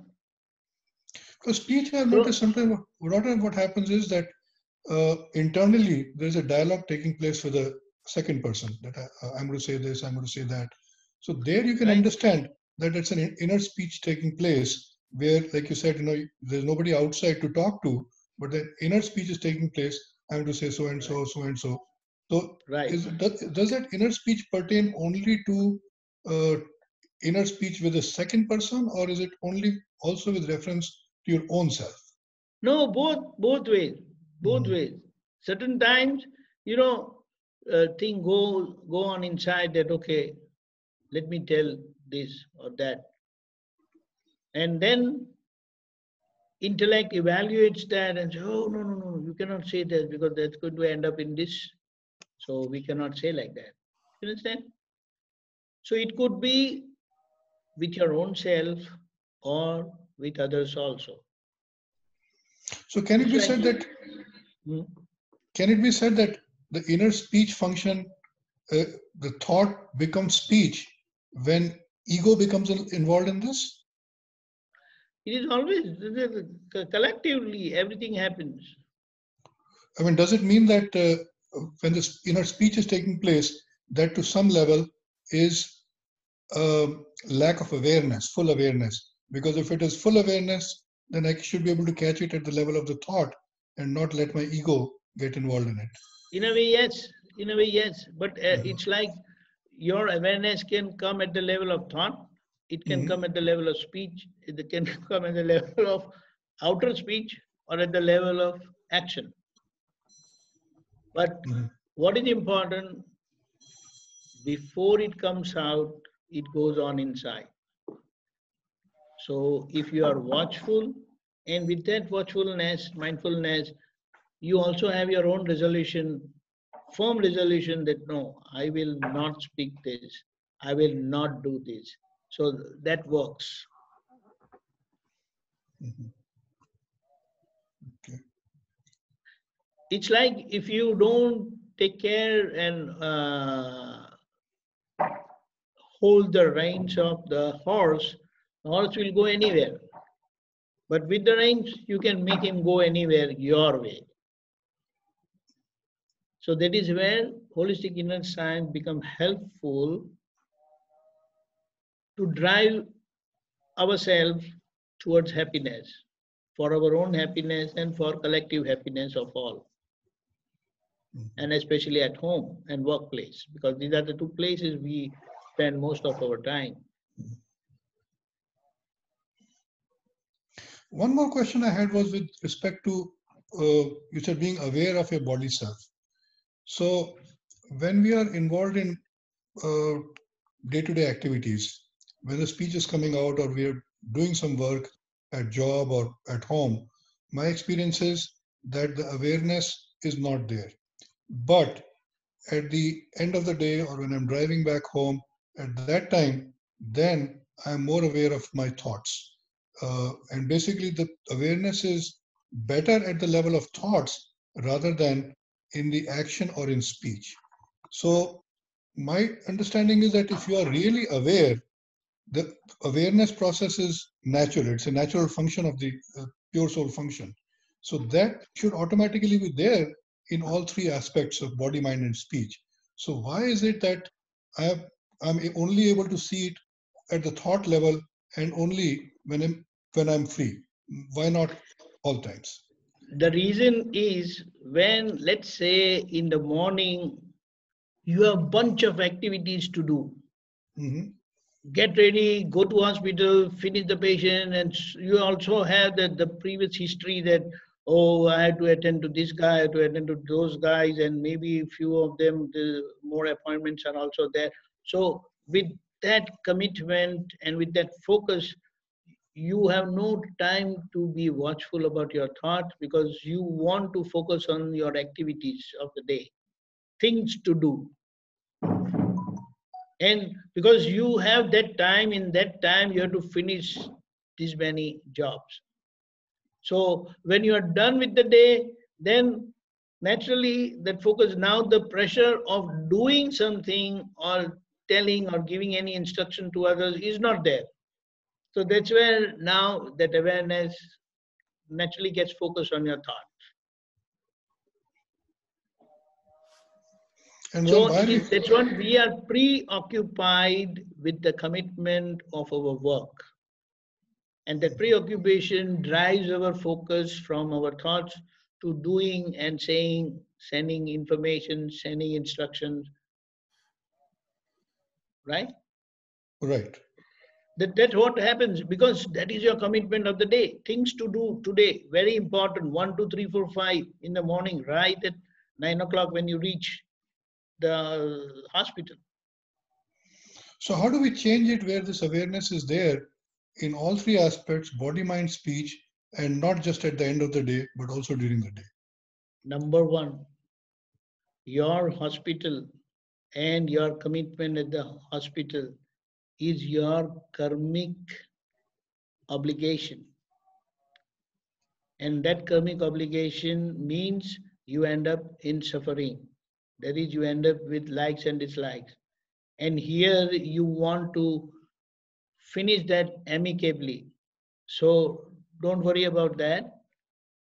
Because speech, I've noticed sometimes what happens is that internally there's a dialogue taking place with the second person, that I'm going to say this, I'm going to say that. So there you can understand that it's an inner speech taking place where, like you said, there's nobody outside to talk to, but the inner speech is taking place. I'm going to say so and so, so and so. So does that inner speech pertain only to inner speech with the second person, or is it only also with reference to your own self? No, both ways. Both ways. Certain times, thing go on inside that, okay, let me tell this or that. And then intellect evaluates that and says, oh, no, you cannot say that because that's going to end up in this. So we cannot say like that. You understand? So it could be with your own self or with others also. So can it be said that the inner speech function, the thought becomes speech when ego becomes involved in this? It is always collectively everything happens. I mean, does it mean that when this inner speech is taking place, that to some level is lack of awareness, full awareness? Because if it is full awareness, then I should be able to catch it at the level of the thought and not let my ego get involved in it. In a way, yes. In a way, yes. But it's like your awareness can come at the level of thought. It can come at the level of speech. It can come at the level of outer speech or at the level of action. But what is important, before it comes out, it goes on inside. So if you are watchful, and with that watchfulness, mindfulness, you also have your own resolution, firm resolution that no, I will not speak this, I will not do this. So that works. Okay. It's like if you don't take care and hold the reins of the horse will go anywhere. But with the reins, you can make him go anywhere your way. So that is where holistic inner science becomes helpful to drive ourselves towards happiness, for our own happiness and for collective happiness of all. And especially at home and workplace, because these are the two places we spend most of our time. One more question I had was with respect to, you said being aware of your body self. So when we are involved in day-to-day activities, when the speech is coming out or we are doing some work at job or at home, my experience is that the awareness is not there. But at the end of the day or when I'm driving back home, at that time, then I'm more aware of my thoughts. And basically the awareness is better at the level of thoughts rather than in the action or in speech. So my understanding is that if you are really aware, the awareness process is natural. It's a natural function of the pure soul function. So that should automatically be there in all three aspects of body, mind, and speech. So why is it that I'm only able to see it at the thought level and only when I'm free? Why not all times? The reason is when, let's say, in the morning, you have a bunch of activities to do. Get ready, go to hospital, finish the patient, and you also have the previous history that, oh, I had to attend to this guy, I had to attend to those guys, and maybe a few of them, the more appointments are also there. So with that commitment and with that focus, you have no time to be watchful about your thought because you want to focus on your activities of the day, things to do. And because you have that time, in that time, you have to finish these many jobs. So when you are done with the day, then naturally that focus, now the pressure of doing something or telling or giving any instruction to others is not there. So that's where now that awareness naturally gets focused on your thought. And So while that's what we are preoccupied with, the commitment of our work. And that preoccupation drives our focus from our thoughts to doing and saying, sending information, sending instructions, right? right. That's what happens, because that is your commitment of the day. Things to do today, very important. 1, 2, 3, 4, 5 in the morning, right at 9 o'clock when you reach the hospital. So how do we change it where this awareness is there in all three aspects, body, mind, speech, and not just at the end of the day, but also during the day? Number one, your hospital and your commitment at the hospital is your karmic obligation. And that karmic obligation means you end up in suffering. That is, you end up with likes and dislikes. And here you want to finish that amicably. So don't worry about that.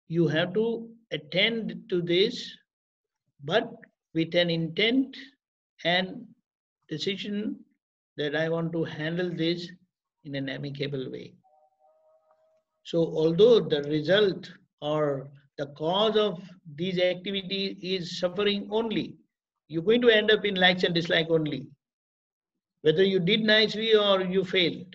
You have to attend to this, but with an intent and decision that I want to handle this in an amicable way. So although the result or the cause of these activities is suffering only, you're going to end up in likes and dislikes only, whether you did nicely or you failed.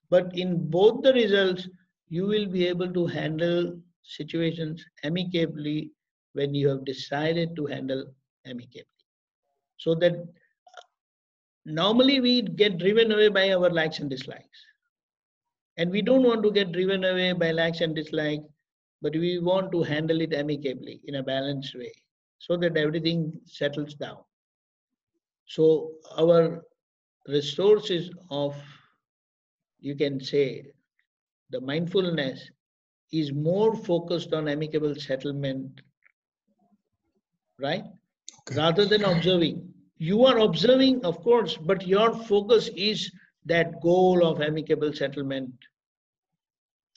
But in both the results, you will be able to handle situations amicably when you have decided to handle amicably. So that normally we get driven away by our likes and dislikes. And we don't want to get driven away by likes and dislikes, but we want to handle it amicably in a balanced way so that everything settles down. So our resources of, you can say, the mindfulness is more focused on amicable settlement, right? Okay. Rather than observing. You are observing, of course, but your focus is that goal of amicable settlement.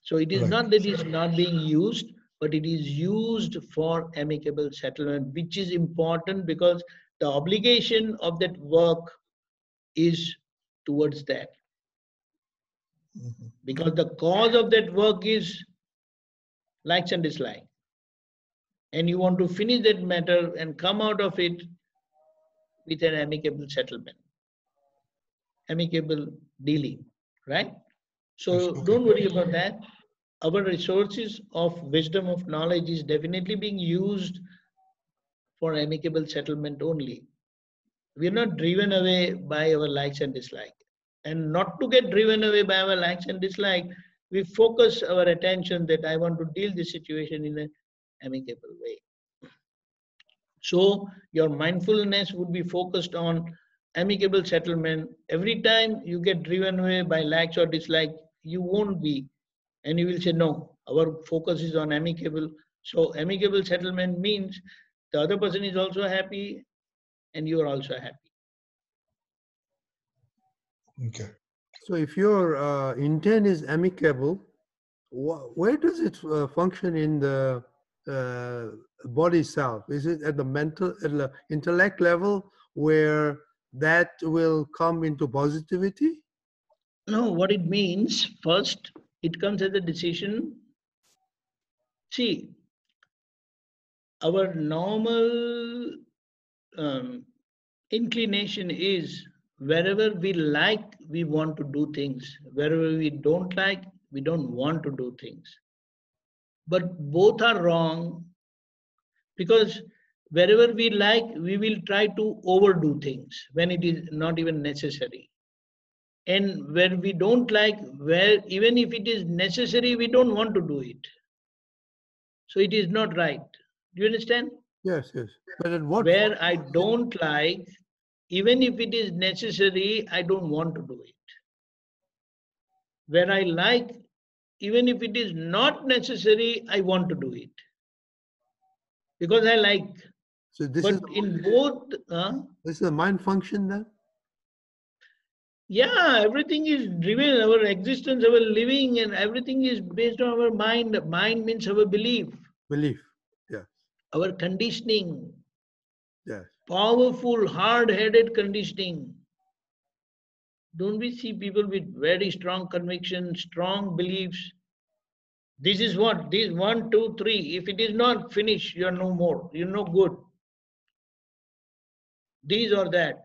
So it is Right. not that it is not being used, but it is used for amicable settlement, which is important because the obligation of that work is towards that. Mhm. Because the cause of that work is likes and dislikes. And you want to finish that matter and come out of it with an amicable settlement, amicable dealing, right? So Yes, okay. don't worry about that. Our resources of wisdom, of knowledge is definitely being used for amicable settlement only. We are not driven away by our likes and dislikes. And not to get driven away by our likes and dislikes, we focus our attention that I want to deal this situation in an amicable way. So your mindfulness would be focused on amicable settlement. Every time you get driven away by likes or dislikes, you won't be. And you will say, no, our focus is on amicable. So amicable settlement means the other person is also happy and you are also happy. Okay. So if your intent is amicable, where does it function in the body self? Is it at the mental, at the intellect level where that will come into positivity? No, what it means, first, it comes as a decision. See, our normal inclination is wherever we like, we want to do things. Wherever we don't like, we don't want to do things. But both are wrong because wherever we like, we will try to overdo things when it is not even necessary. And where we don't like, where even if it is necessary, we don't want to do it. So it is not right. Do you understand? Yes, yes. But at what Where I don't like, even if it is necessary, I don't want to do it. Where I like, even if it is not necessary, I want to do it. because I like. So this But is in both, this is a mind function then? yeah, everything is driven, our existence, our living, and everything is based on our mind. Mind means our belief, Belief. Yes. our conditioning, Yes. powerful, hard-headed conditioning. Don't we see people with very strong convictions, strong beliefs? This is what, this 1, 2, 3. If it is not finished, you're no more. You're no good. These or that,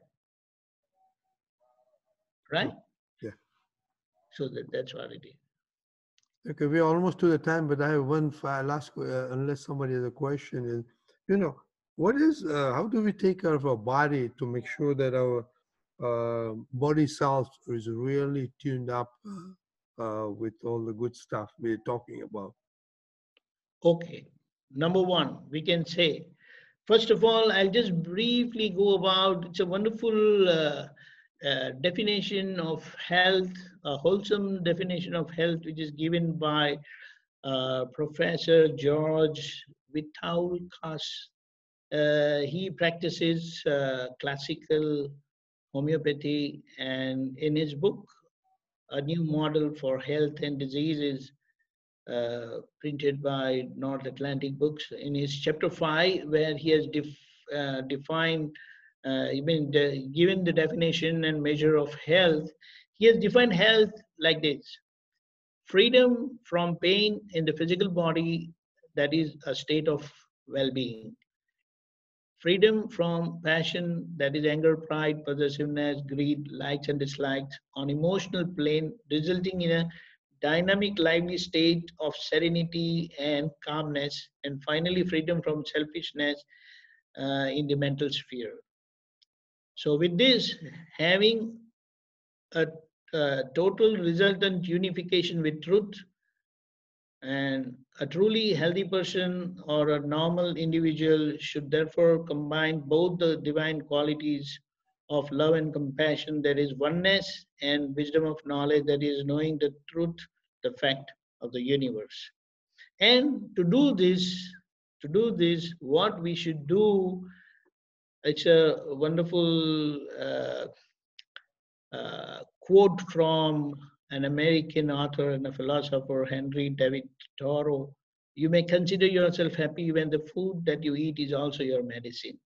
right? Yeah. So that's what it is. Okay, we're almost to the time, but I have one last, unless somebody has a question, is, what is, how do we take care of our body to make sure that our body self is really tuned up with all the good stuff we're talking about? Okay. Number one, we can say, first of all, I'll just briefly go about, it's a wonderful definition of health, a wholesome definition of health, which is given by Professor George Vitaukas. He practices classical homeopathy, and in his book, A New Model for Health and Diseases, printed by North Atlantic Books, in his chapter 5, where he has defined, given the definition and measure of health, he has defined health like this: freedom from pain in the physical body, that is a state of well-being. Freedom from passion, that is anger, pride, possessiveness, greed, likes and dislikes, on emotional plane, resulting in a dynamic, lively state of serenity and calmness. And finally, freedom from selfishness in the mental sphere. So, with this, having a total resultant unification with truth, and a truly healthy person or a normal individual should therefore combine both the divine qualities of love and compassion, that is oneness, and wisdom of knowledge, that is knowing the truth, the fact of the universe. And to do this, what we should do, it's a wonderful quote from an American author and a philosopher, Henry David Thoreau. You may consider yourself happy when the food that you eat is also your medicine.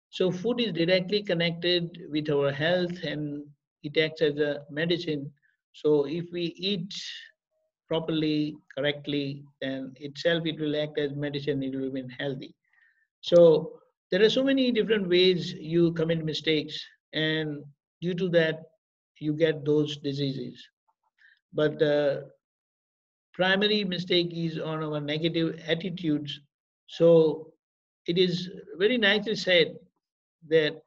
So, food is directly connected with our health and it acts as a medicine. So, if we eat properly, correctly, then itself it will act as medicine, it will remain healthy. So, there are so many different ways you commit mistakes, and due to that, you get those diseases. But the primary mistake is on our negative attitudes. So it is very nicely said that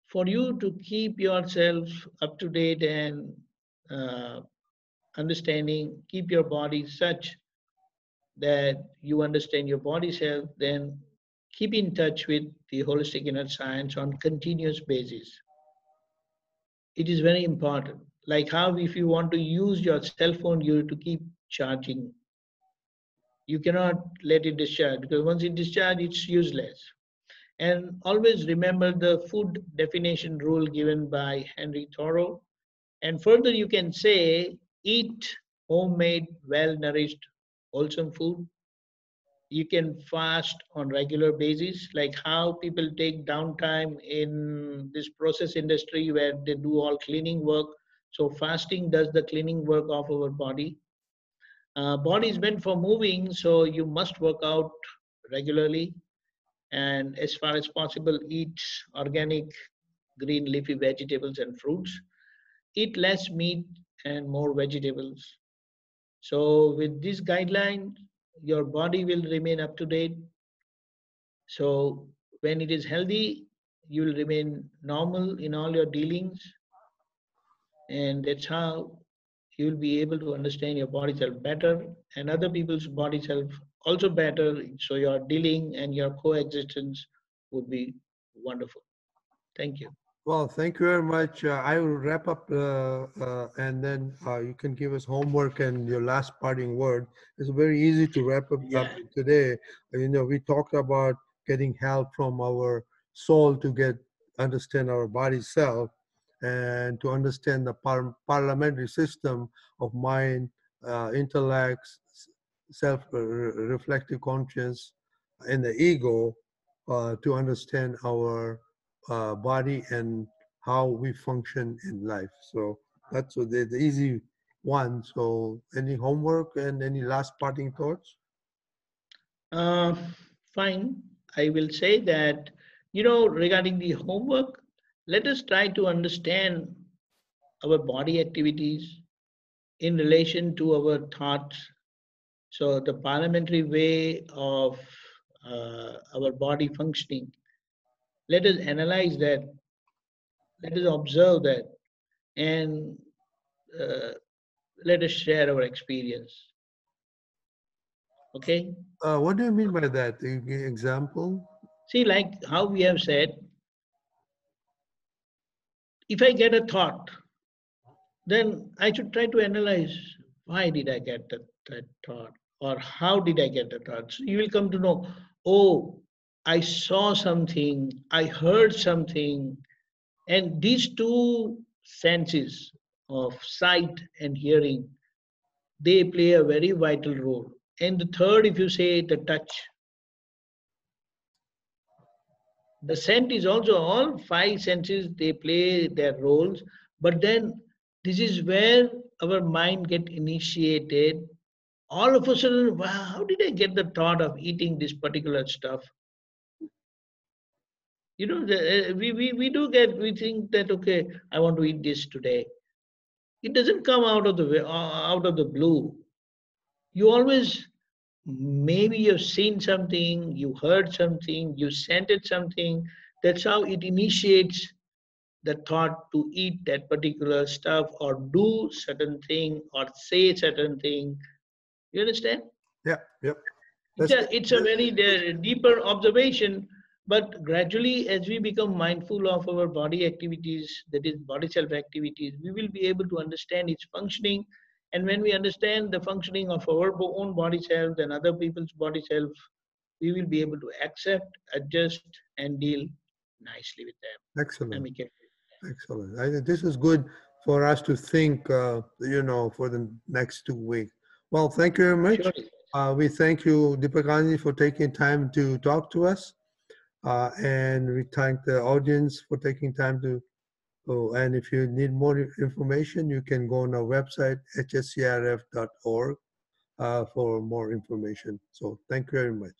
for you to keep yourself up to date and uh, understanding, keep your body such that you understand your body's health, then keep in touch with the holistic inner science on continuous basis. It is very important. Like how if you want to use your cell phone, you have to keep charging. You cannot let it discharge, because once it discharges, it's useless. And always remember the food definition rule given by Henry Thoreau. And further, you can say, eat homemade, well-nourished, wholesome food. You can fast on regular basis, like how people take downtime in this process industry where they do all cleaning work. So fasting does the cleaning work of our body. Body is meant for moving, so you must work out regularly. And as far as possible, eat organic, green leafy vegetables and fruits. Eat less meat and more vegetables. So with this guideline, your body will remain up to date. So when it is healthy, you will remain normal in all your dealings. And that's how you will be able to understand your body self better and other people's body self also better. So your dealing and your coexistence would be wonderful. Thank you. Well, thank you very much. I will wrap up and then you can give us homework and your last parting word. It's very easy to wrap up Yeah. today. You know, we talked about getting help from our soul to understand our body self and to understand the parliamentary system of mind, intellect, self-reflective conscience, and the ego to understand our body and how we function in life. So that's the easy one. So any homework and any last parting thoughts? Uh, Fine. I will say that, regarding the homework, let us try to understand our body activities in relation to our thoughts. So, the parliamentary way of our body functioning, let us analyze that, let us observe that, and uh, let us share our experience. Okay? What do you mean by that? Example? See, like how we have said, if I get a thought, then I should try to analyze why did I get that thought or how did I get the thought. So you will come to know, oh, I saw something, I heard something, and these two senses of sight and hearing, they play a very vital role. And the third, if you say the touch, the scent is also all five senses, they play their roles, but then this is where our mind get initiated. All of a sudden, wow, how did I get the thought of eating this particular stuff? We do get, we think that, okay, I want to eat this today. It doesn't come out of the way, out of the blue. You always, maybe you've seen something, you heard something, you scented something. That's how it initiates the thought to eat that particular stuff or do certain thing or say certain thing. You understand? Yeah, yep. It's That's a very deeper observation, but gradually as we become mindful of our body activities, that is body self activities, we will be able to understand its functioning. And when we understand the functioning of our own body self and other people's body self, we will be able to accept, adjust, and deal nicely with them. excellent. Amicably. Excellent. I think this is good for us to think, for the next 2 weeks. Well, thank you very much. Surely. We thank you, Deepakanandji, for taking time to talk to us. And we thank the audience for taking time to. Oh, and if you need more information, you can go on our website, hscrf.org, for more information. So thank you very much.